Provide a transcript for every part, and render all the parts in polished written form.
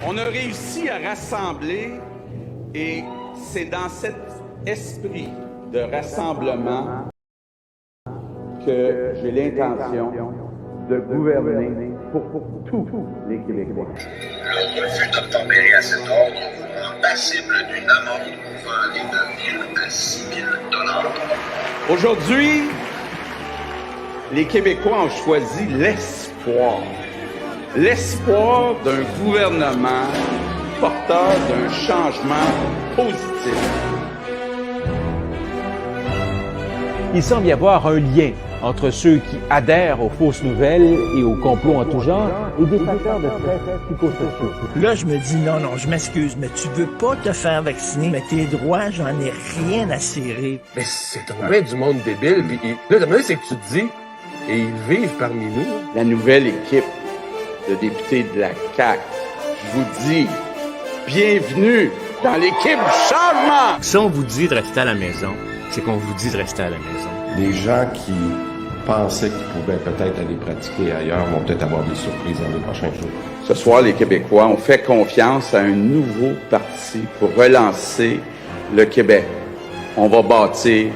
On a réussi à rassembler et c'est dans cet esprit de rassemblement que j'ai l'intention de gouverner pour tous les Québécois. Le refus d'obtempérer à cet ordre vous rend passible d'une amende pouvant aller de 1 000 à 6 000 $. Aujourd'hui, les Québécois ont choisi l'espoir. L'espoir d'un gouvernement porteur d'un changement positif. Il semble y avoir un lien entre ceux qui adhèrent aux fausses nouvelles et aux complots en tout genre et des facteurs de stress psychosociaux. Là, je me dis, non, je m'excuse, mais tu veux pas te faire vacciner, mais tes droits, j'en ai rien à cirer. Mais c'est tombé du monde débile, puis là, la manière, c'est que tu te dis, et ils vivent parmi nous. La nouvelle équipe de députés de la CAQ, je vous dis, bienvenue dans l'équipe du changement! Si on vous dit de rester à la maison, c'est qu'on vous dit de rester à la maison. Les gens qui pensaient qu'ils pouvaient peut-être aller pratiquer ailleurs vont peut-être avoir des surprises dans les prochains jours. Ce soir, les Québécois ont fait confiance à un nouveau parti pour relancer le Québec. On va bâtir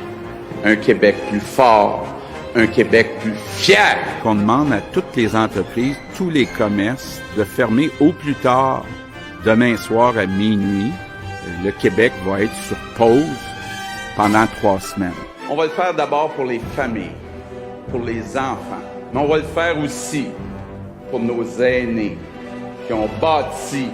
un Québec plus fort, un Québec plus fier. On demande à toutes les entreprises, tous les commerces, de fermer au plus tard demain soir à minuit. Le Québec va être sur pause pendant 3 semaines. On va le faire d'abord pour les familles, pour les enfants, mais on va le faire aussi pour nos aînés qui ont bâti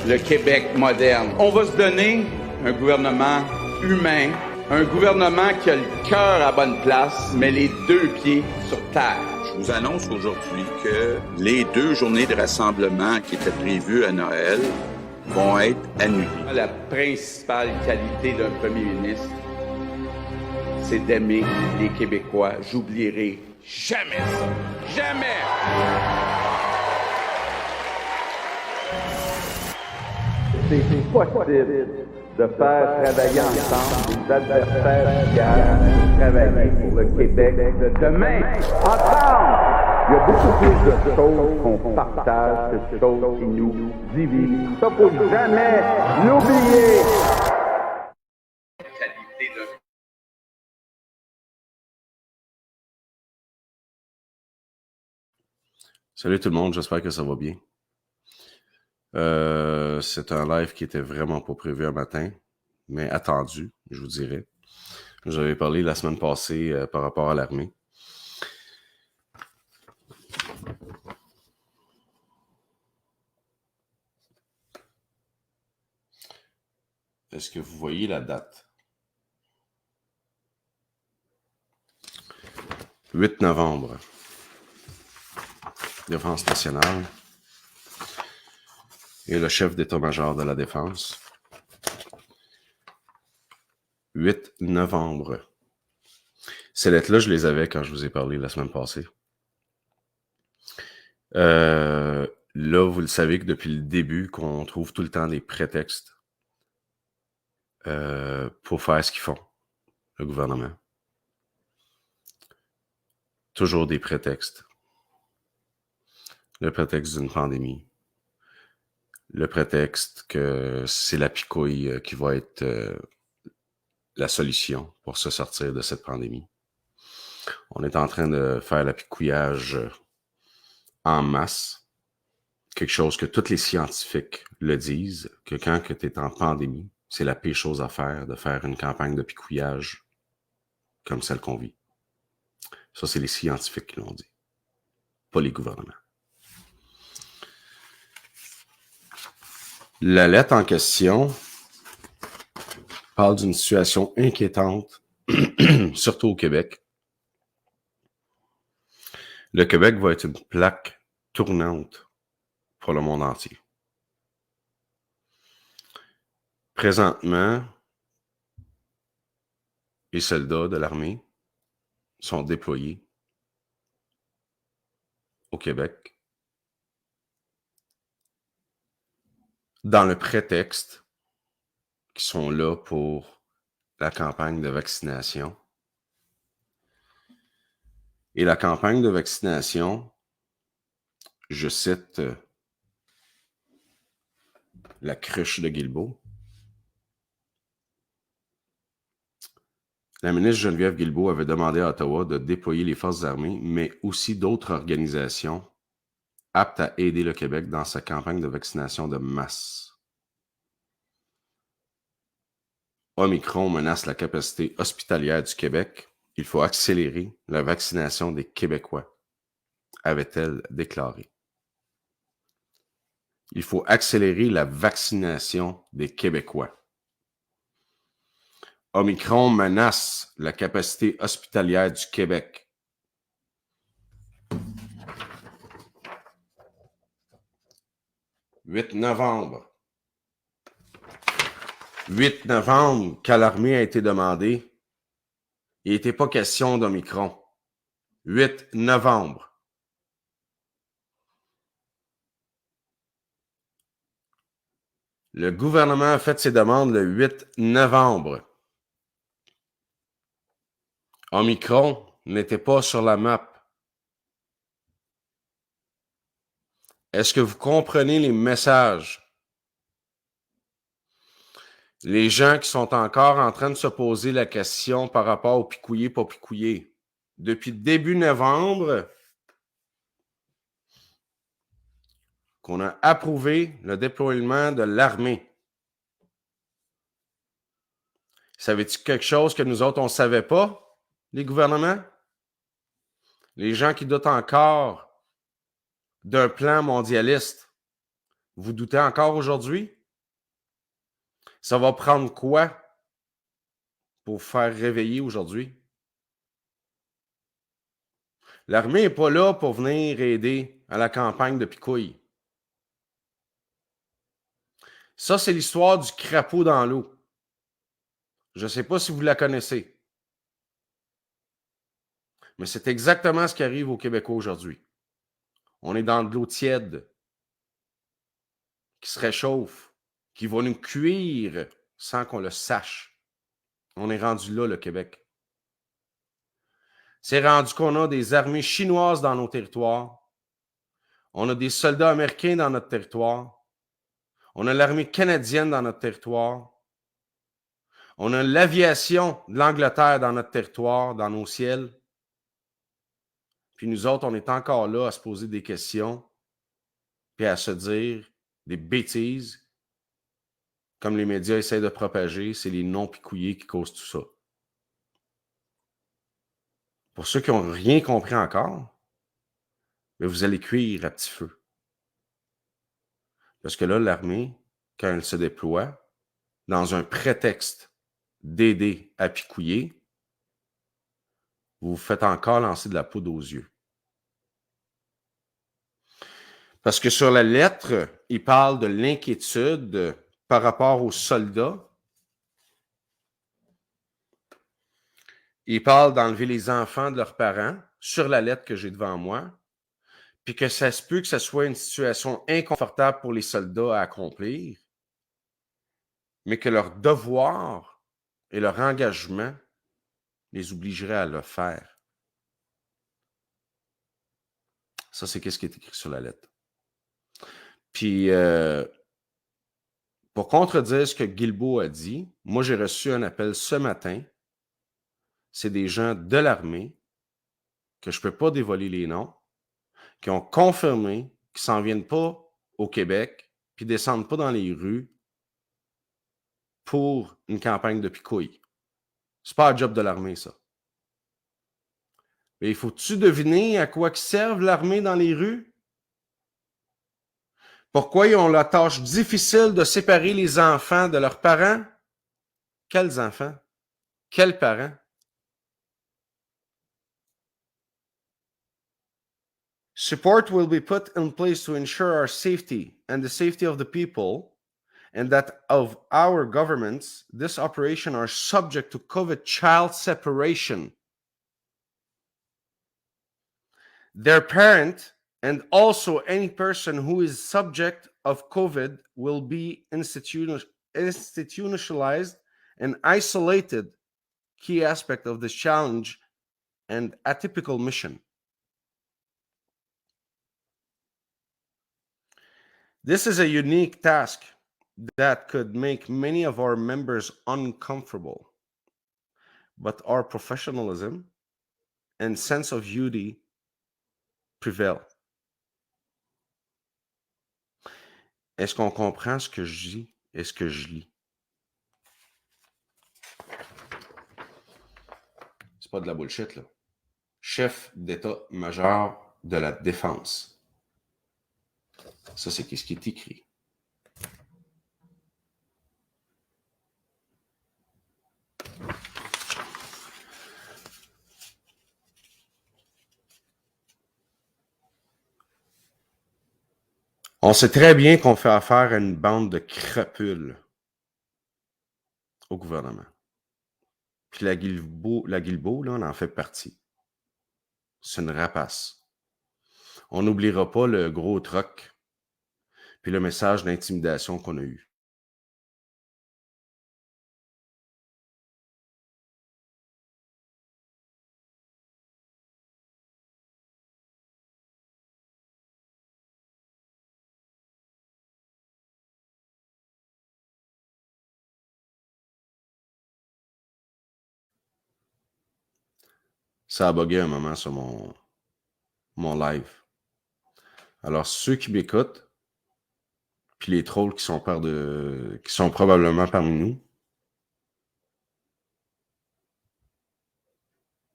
le Québec moderne. On va se donner un gouvernement humain, un gouvernement qui a le cœur à bonne place, mais les 2 pieds sur terre. Je vous annonce aujourd'hui que les 2 journées de rassemblement qui étaient prévues à Noël vont être annulées. La principale qualité d'un premier ministre, c'est d'aimer les Québécois. J'oublierai jamais ça. Jamais! C'est possible de faire travailler ensemble des adversaires fiers pour travailler pour le Québec de demain. Ensemble! Il y a beaucoup plus de choses qu'on partage que de choses qui nous divisent. Ça, faut jamais l'oublier! Salut tout le monde, j'espère que ça va bien. C'est un live qui était vraiment pas prévu un matin, mais attendu, je vous dirais. J'avais parlé la semaine passée par rapport à l'armée. Est-ce que vous voyez la date? 8 novembre. Défense nationale et le chef d'état-major de la Défense. 8 novembre. Ces lettres-là, je les avais quand je vous ai parlé la semaine passée. Là, vous le savez que depuis le début, qu'on trouve tout le temps des prétextes pour faire ce qu'ils font, le gouvernement. Toujours des prétextes. Le prétexte d'une pandémie. Le prétexte que c'est la picouille qui va être la solution pour se sortir de cette pandémie. On est en train de faire l'apicouillage en masse. Quelque chose que tous les scientifiques le disent, que quand tu es en pandémie, c'est la pire chose à faire, de faire une campagne de picouillage comme celle qu'on vit. Ça, c'est les scientifiques qui l'ont dit, pas les gouvernements. La lettre en question parle d'une situation inquiétante, surtout au Québec. Le Québec va être une plaque tournante pour le monde entier. Présentement, les soldats de l'armée sont déployés au Québec dans le prétexte qu'ils sont là pour la campagne de vaccination. Et la campagne de vaccination, je cite la cruche de Guilbeault. La ministre Geneviève Guilbeault avait demandé à Ottawa de déployer les forces armées, mais aussi d'autres organisations aptes à aider le Québec dans sa campagne de vaccination de masse. Omicron menace la capacité hospitalière du Québec. Il faut accélérer la vaccination des Québécois, avait-elle déclaré. Il faut accélérer la vaccination des Québécois. Omicron menace la capacité hospitalière du Québec. « 8 novembre. 8 novembre, quand l'armée a été demandée, il n'était pas question d'Omicron. 8 novembre. Le gouvernement a fait ses demandes le 8 novembre. Omicron n'était pas sur la map. Est-ce que vous comprenez les messages? Les gens qui sont encore en train de se poser la question par rapport au picouillé, pas picouillé. Depuis début novembre, qu'on a approuvé le déploiement de l'armée. Savais-tu quelque chose que nous autres, on ne savait pas, les gouvernements? Les gens qui doutent encore d'un plan mondialiste, vous doutez encore aujourd'hui? Ça va prendre quoi pour vous faire réveiller aujourd'hui? L'armée n'est pas là pour venir aider à la campagne de picouille. Ça, c'est l'histoire du crapaud dans l'eau. Je ne sais pas si vous la connaissez. Mais c'est exactement ce qui arrive aux Québécois aujourd'hui. On est dans de l'eau tiède qui se réchauffe, qui va nous cuire sans qu'on le sache. On est rendu là, le Québec. C'est rendu qu'on a des armées chinoises dans nos territoires. On a des soldats américains dans notre territoire. On a l'armée canadienne dans notre territoire. On a l'aviation de l'Angleterre dans notre territoire, dans nos ciels. Puis nous autres, on est encore là à se poser des questions puis à se dire des bêtises comme les médias essaient de propager. C'est les non-picouillés qui causent tout ça. Pour ceux qui n'ont rien compris encore, mais vous allez cuire à petit feu. Parce que là, l'armée, quand elle se déploie, dans un prétexte d'aider à picouiller, vous vous faites encore lancer de la poudre aux yeux. Parce que sur la lettre, il parle de l'inquiétude par rapport aux soldats. Il parle d'enlever les enfants de leurs parents sur la lettre que j'ai devant moi, puis que ça se peut que ce soit une situation inconfortable pour les soldats à accomplir, mais que leur devoir et leur engagement les obligerait à le faire. Ça, c'est ce qui est écrit sur la lettre. Puis, pour contredire ce que Guilbeault a dit, moi, j'ai reçu un appel ce matin. C'est des gens de l'armée, que je ne peux pas dévoiler les noms, qui ont confirmé qu'ils ne s'en viennent pas au Québec, puis ne descendent pas dans les rues pour une campagne de picouille. C'est pas un job de l'armée, ça. Mais il faut-tu deviner à quoi servent l'armée dans les rues? Pourquoi ils ont la tâche difficile de séparer les enfants de leurs parents? Quels enfants? Quels parents? Support will be put in place to ensure our safety and the safety of the people, and that of our governments, this operation are subject to COVID child separation. Their parent and also any person who is subject of COVID will be institutionalized and isolated, key aspect of this challenge and atypical mission. This is a unique task that could make many of our members uncomfortable. But our professionalism and sense of duty prevail. Est-ce qu'on comprend ce que je dis et ce que je lis? C'est pas de la bullshit, là. Chef d'état-major de la défense. Ça, c'est ce qui est écrit. On sait très bien qu'on fait affaire à une bande de crapules au gouvernement. Puis la Guilbeault, là, on en fait partie. C'est une rapace. On n'oubliera pas le gros troc puis le message d'intimidation qu'on a eu. Ça a bugué un moment sur mon live. Alors, ceux qui m'écoutent, puis les trolls qui sont probablement parmi nous,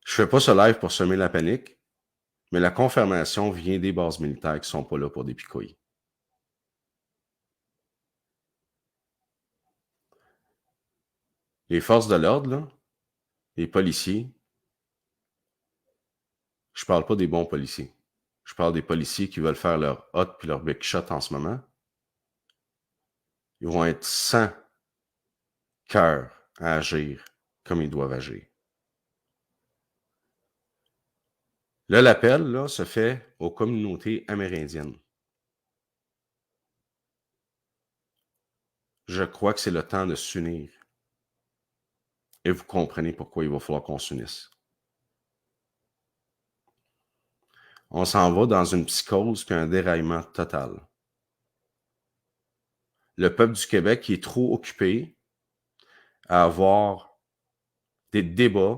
je fais pas ce live pour semer la panique, mais la confirmation vient des bases militaires qui sont pas là pour des picouilles. Les forces de l'ordre, là, les policiers, je parle pas des bons policiers. Je parle des policiers qui veulent faire leur hot puis leur big shot en ce moment. Ils vont être sans cœur à agir comme ils doivent agir. Là, l'appel là, se fait aux communautés amérindiennes. Je crois que c'est le temps de s'unir. Et vous comprenez pourquoi il va falloir qu'on s'unisse. On s'en va dans une psychose puis un déraillement total. Le peuple du Québec qui est trop occupé à avoir des débats